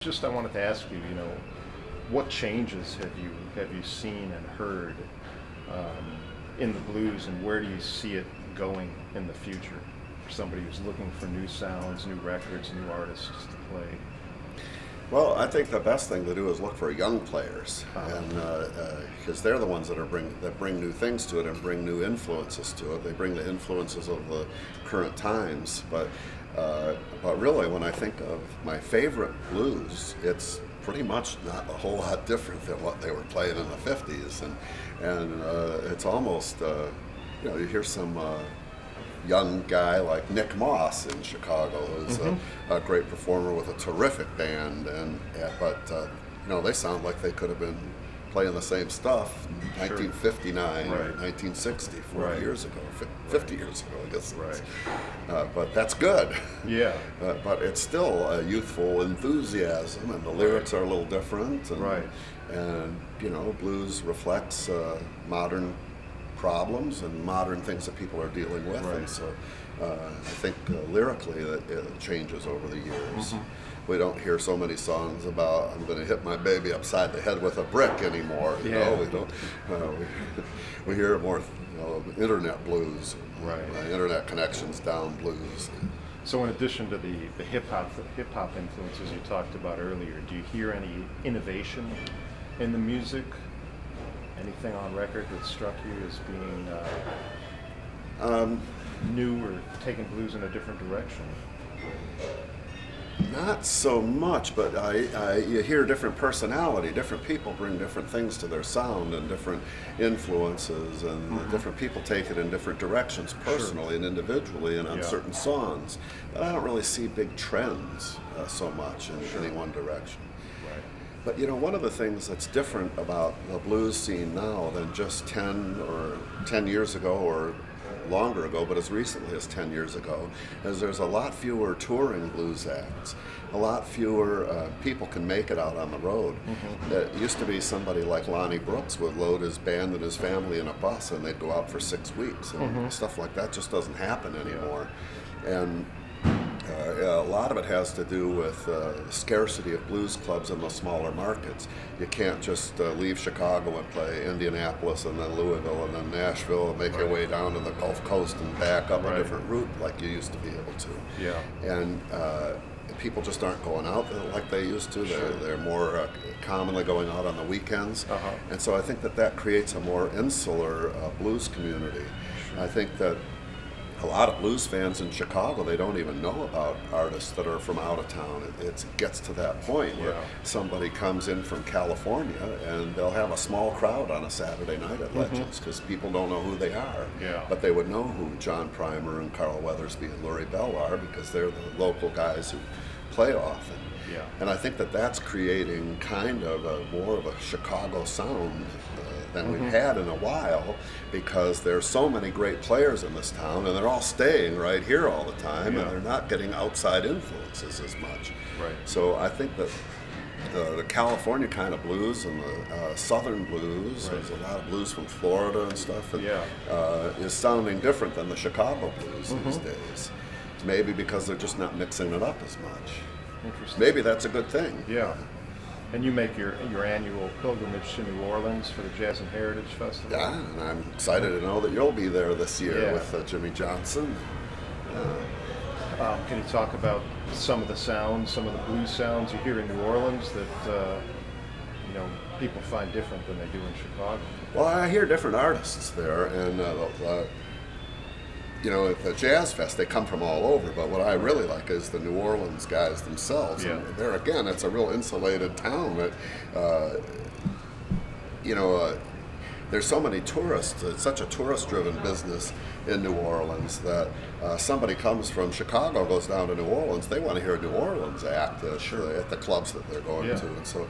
just I wanted to ask you, you know, what changes have you seen and heard in the blues, and where do you see it going in the future for somebody who's looking for new sounds, new records, new artists to play? Well, I think the best thing to do is look for young players, and because they're the ones that bring new things to it and bring new influences to it. They bring the influences of the current times, but really, when I think of my favorite blues, it's pretty much not a whole lot different than what they were playing in the 50s, and it's almost you know, you hear some young guy like Nick Moss in Chicago, who's a great performer with a terrific band, but you know, they sound like they could have been playing the same stuff in 1959 or 1960, 40 years ago, 50 years ago, I guess. But that's good. Yeah. But it's still a youthful enthusiasm, and the lyrics are a little different. And, and you know, blues reflects modern problems and modern things that people are dealing with, and so I think lyrically it changes over the years. We don't hear so many songs about "I'm going to hit my baby upside the head with a brick" anymore. You know, we don't. We hear more, you know, internet blues, internet connections down blues. So, in addition to the hip hop influences you talked about earlier, do you hear any innovation in the music? Anything on record that struck you as being new or taking blues in a different direction? Not so much, but you hear different personality. Different people bring different things to their sound and different influences, and different people take it in different directions, personally and individually, and on certain songs. But I don't really see big trends so much in any one direction. But you know, one of the things that's different about the blues scene now than just 10 years ago or longer ago, but as recently as 10 years ago, is there's a lot fewer touring blues acts. A lot fewer people can make it out on the road. It used to be somebody like Lonnie Brooks would load his band and his family in a bus and they'd go out for 6 weeks. And stuff like that just doesn't happen anymore. And a lot of it has to do with scarcity of blues clubs in the smaller markets. You can't just leave Chicago and play Indianapolis and then Louisville and then Nashville and make your way down to the Gulf Coast and back up a different route like you used to be able to. And people just aren't going out like they used to. They're more commonly going out on the weekends. And so I think that creates a more insular blues community. I think that a lot of blues fans in Chicago, they don't even know about artists that are from out of town. It gets to that point where somebody comes in from California and they'll have a small crowd on a Saturday night at Legends because people don't know who they are. But they would know who John Primer and Carl Weathersby and Lurie Bell are because they're the local guys who play often. And I think that that's creating kind of more of a Chicago sound than we've had in a while, because there's so many great players in this town and they're all staying right here all the time, and they're not getting outside influences as much. So I think that the California kind of blues and the southern blues, there's a lot of blues from Florida and stuff, and, is sounding different than the Chicago blues these days. Maybe because they're just not mixing it up as much. Interesting. Maybe that's a good thing. And you make your annual pilgrimage to New Orleans for the Jazz and Heritage Festival. And I'm excited to know that you'll be there this year with Jimmy Johnson. Can you talk about some of the sounds, some of the blues sounds you hear in New Orleans that you know, people find different than they do in Chicago? Well, I hear different artists there, and you know, at the Jazz Fest, they come from all over, but what I really like is the New Orleans guys themselves. And there again, it's a real insulated town that, you know, there's so many tourists. It's such a tourist-driven business in New Orleans that somebody comes from Chicago, goes down to New Orleans, they want to hear a New Orleans act at the clubs that they're going to. And so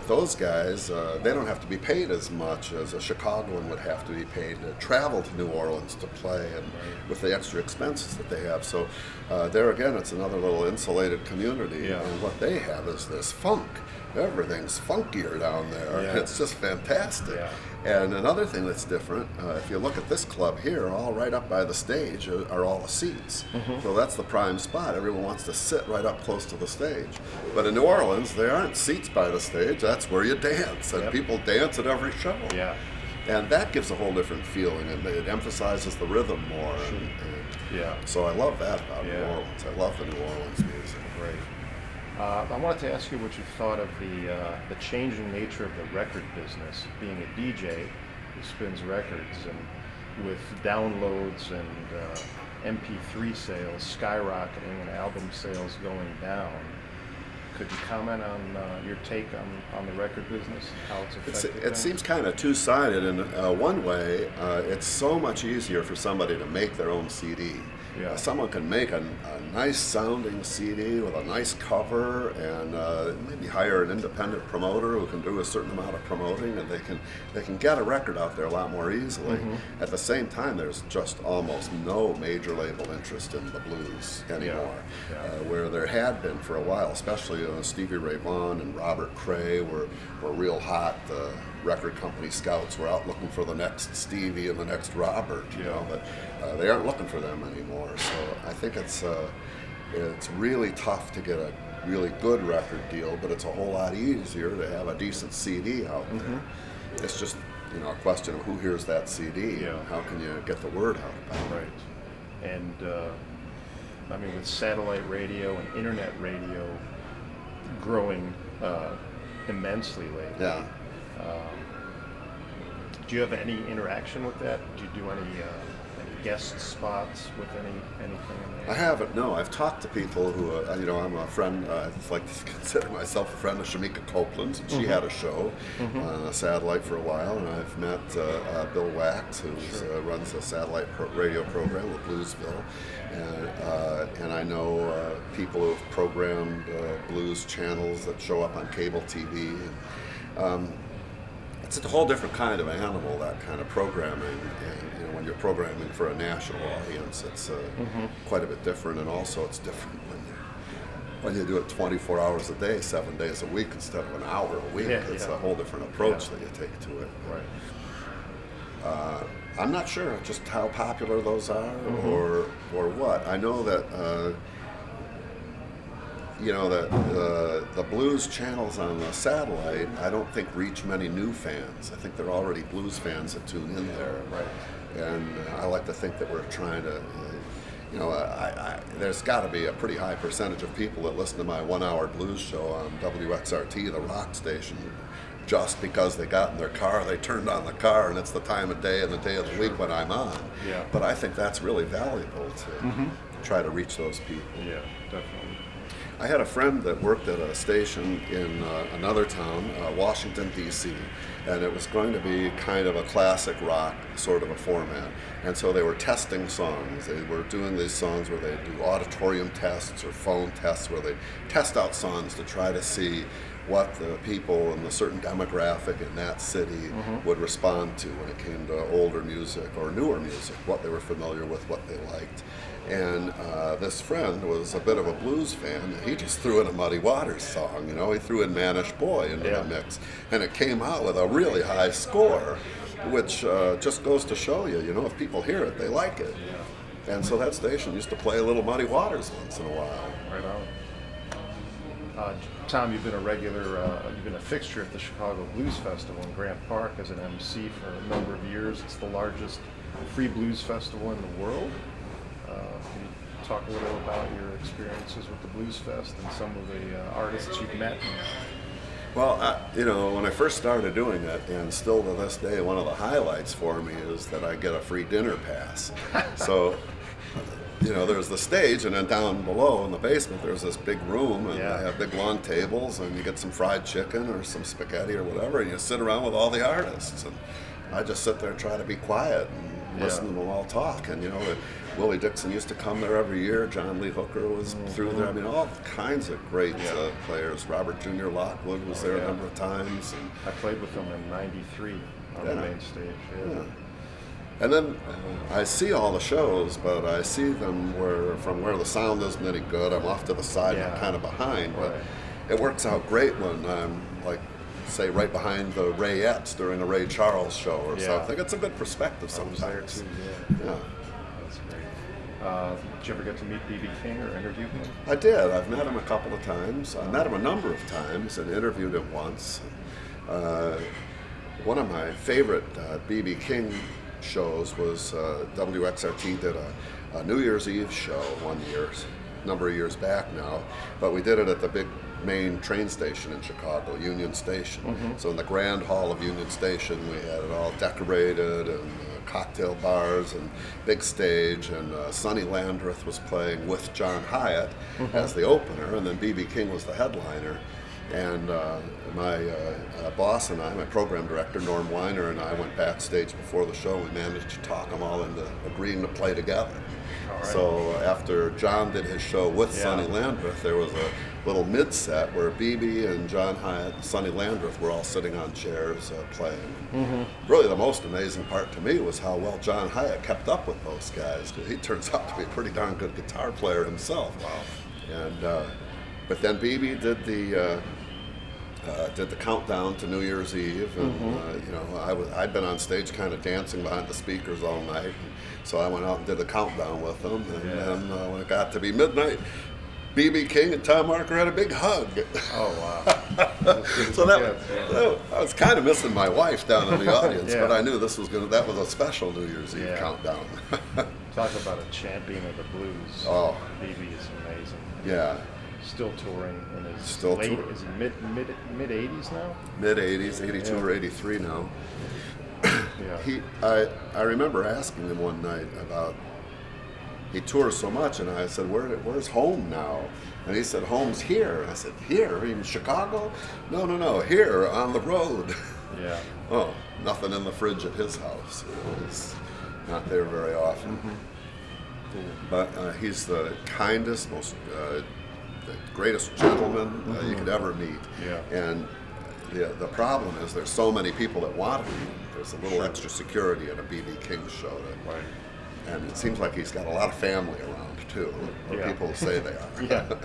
those guys, they don't have to be paid as much as a Chicagoan would have to be paid to travel to New Orleans to play, and with the extra expenses that they have. So there again, it's another little insulated community. And what they have is this funk. Everything's funkier down there. It's just fantastic. And another thing that's different, if you look at this club here, all right up by the stage are all the seats. So that's the prime spot. Everyone wants to sit right up close to the stage. But in New Orleans, there aren't seats by the stage. That's where you dance, and people dance at every show. Yeah. And that gives a whole different feeling, and it emphasizes the rhythm more. And Yeah. so I love that about New Orleans. I love the New Orleans music. Great. I wanted to ask you what you thought of the changing nature of the record business, being a DJ who spins records, and with downloads and MP3 sales skyrocketing and album sales going down. Could you comment on your take on the record business, how it's affected? It seems kind of two-sided. In one way, it's so much easier for somebody to make their own CD. Yeah. Someone can make a nice sounding CD with a nice cover, and maybe hire an independent promoter who can do a certain amount of promoting, and they can get a record out there a lot more easily. At the same time, there's just almost no major label interest in the blues anymore, where there had been for a while, especially Stevie Ray Vaughan and Robert Cray were real hot. Record company scouts were out looking for the next Stevie and the next Robert, you know, but they aren't looking for them anymore. So I think it's really tough to get a really good record deal, but it's a whole lot easier to have a decent CD out there. It's just, you know, a question of who hears that CD and how can you get the word out about it. Right. And I mean, with satellite radio and internet radio growing immensely lately. Do you have any interaction with that? Do you do any guest spots with anything in there? I haven't, no. I've talked to people who, you know, I'm a friend, I like to consider myself a friend of Shamika Copeland's, and she had a show on a satellite for a while, and I've met Bill Wax, who runs a satellite radio program with Bluesville, and I know people who have programmed blues channels that show up on cable TV. And, it's a whole different kind of animal, that kind of programming, and you know, when you're programming for a national audience, it's quite a bit different, and also it's different when you do it 24 hours a day, 7 days a week instead of an hour a week. It's a whole different approach that you take to it. Right. I'm not sure just how popular those are or what. I know that you know, the blues channels on the satellite, I don't think reach many new fans. I think they're already blues fans that tune in there. Right. And I like to think that we're trying to, you know, there's got to be a pretty high percentage of people that listen to my 1 hour blues show on WXRT, the rock station, just because they got in their car, they turned on the car, and it's the time of day and the day of the week when I'm on. Yeah. But I think that's really valuable to try to reach those people. Yeah, definitely. I had a friend that worked at a station in another town, Washington, D.C., and it was going to be kind of a classic rock sort of a format. And so they were testing songs. They were doing these songs where they do auditorium tests or phone tests where they test out songs to try to see what the people in a certain demographic in that city would respond to when it came to older music or newer music, what they were familiar with, what they liked. And this friend was a bit of a blues fan. He just threw in a Muddy Waters song, you know. He threw in Mannish Boy into the mix. And it came out with a really high score, which just goes to show you, you know, if people hear it, they like it. And so that station used to play a little Muddy Waters once in a while. Right on. Tom, you've been a regular, you've been a fixture at the Chicago Blues Festival in Grant Park as an MC for a number of years. It's the largest free blues festival in the world. Can you talk a little about your experiences with the Blues Fest and some of the artists you've met? Well, you know, when I first started doing it, and still to this day, one of the highlights for me is that I get a free dinner pass. So, you know, there's the stage, and then down below in the basement, there's this big room, and they have big long tables, and you get some fried chicken or some spaghetti or whatever, and you sit around with all the artists. And I just sit there and try to be quiet and listen to them all talk. And, you know, Willie Dixon used to come there every year. John Lee Hooker was through there. I mean, all kinds of great players. Robert Jr. Lockwood was there a number of times. And I played with him in '93 on the main stage. And then I see all the shows, but I see them from where the sound isn't any good. I'm off to the side, I'm kind of behind. But it works out great when I'm, like, say, right behind the Rayettes during a Ray Charles show or something. It's a good perspective sometimes. I was there too, Did you ever get to meet B.B. King or interview him? I did. I've met him a couple of times. I met him a number of times and interviewed him once. One of my favorite B.B. King shows was WXRT did a New Year's Eve show one year, a number of years back now, but we did it at the big main train station in Chicago, Union Station. So in the grand hall of Union Station, we had it all decorated and cocktail bars and big stage, and Sonny Landreth was playing with John Hyatt as the opener, and then B.B. King was the headliner. And my boss and I, my program director, Norm Weiner, and I went backstage before the show. We managed to talk them all into agreeing to play together. Right. So after John did his show with Sonny Landreth, there was a little mid-set where B.B. and John Hyatt and Sonny Landreth were all sitting on chairs playing. Really the most amazing part to me was how well John Hyatt kept up with those guys, because he turns out to be a pretty darn good guitar player himself. Wow. And but then B.B. did the countdown to New Year's Eve, and you know, I'd been on stage kind of dancing behind the speakers all night, so I went out and did the countdown with them, and then when it got to be midnight, B.B. King and Tom Marker had a big hug. Oh wow! So I was kind of missing my wife down in the audience, but I knew this was that was a special New Year's Eve countdown. Talk about a champion of the blues. Oh, B.B. is amazing. Yeah. Still touring in his is he mid 80s now? Mid 80s, 82 or 83 now. I remember asking him one night about, he tours so much, and I said, where's home now? And he said, home's here. I said, here in Chicago? No, here on the road. Yeah. Oh, nothing in the fridge at his house. He's not there very often. But he's the kindest, most the greatest gentleman you could ever meet. And the problem is there's so many people that want to meet him. There's a little extra security at a B.B. King show. And it seems like he's got a lot of family around too, or people say they are.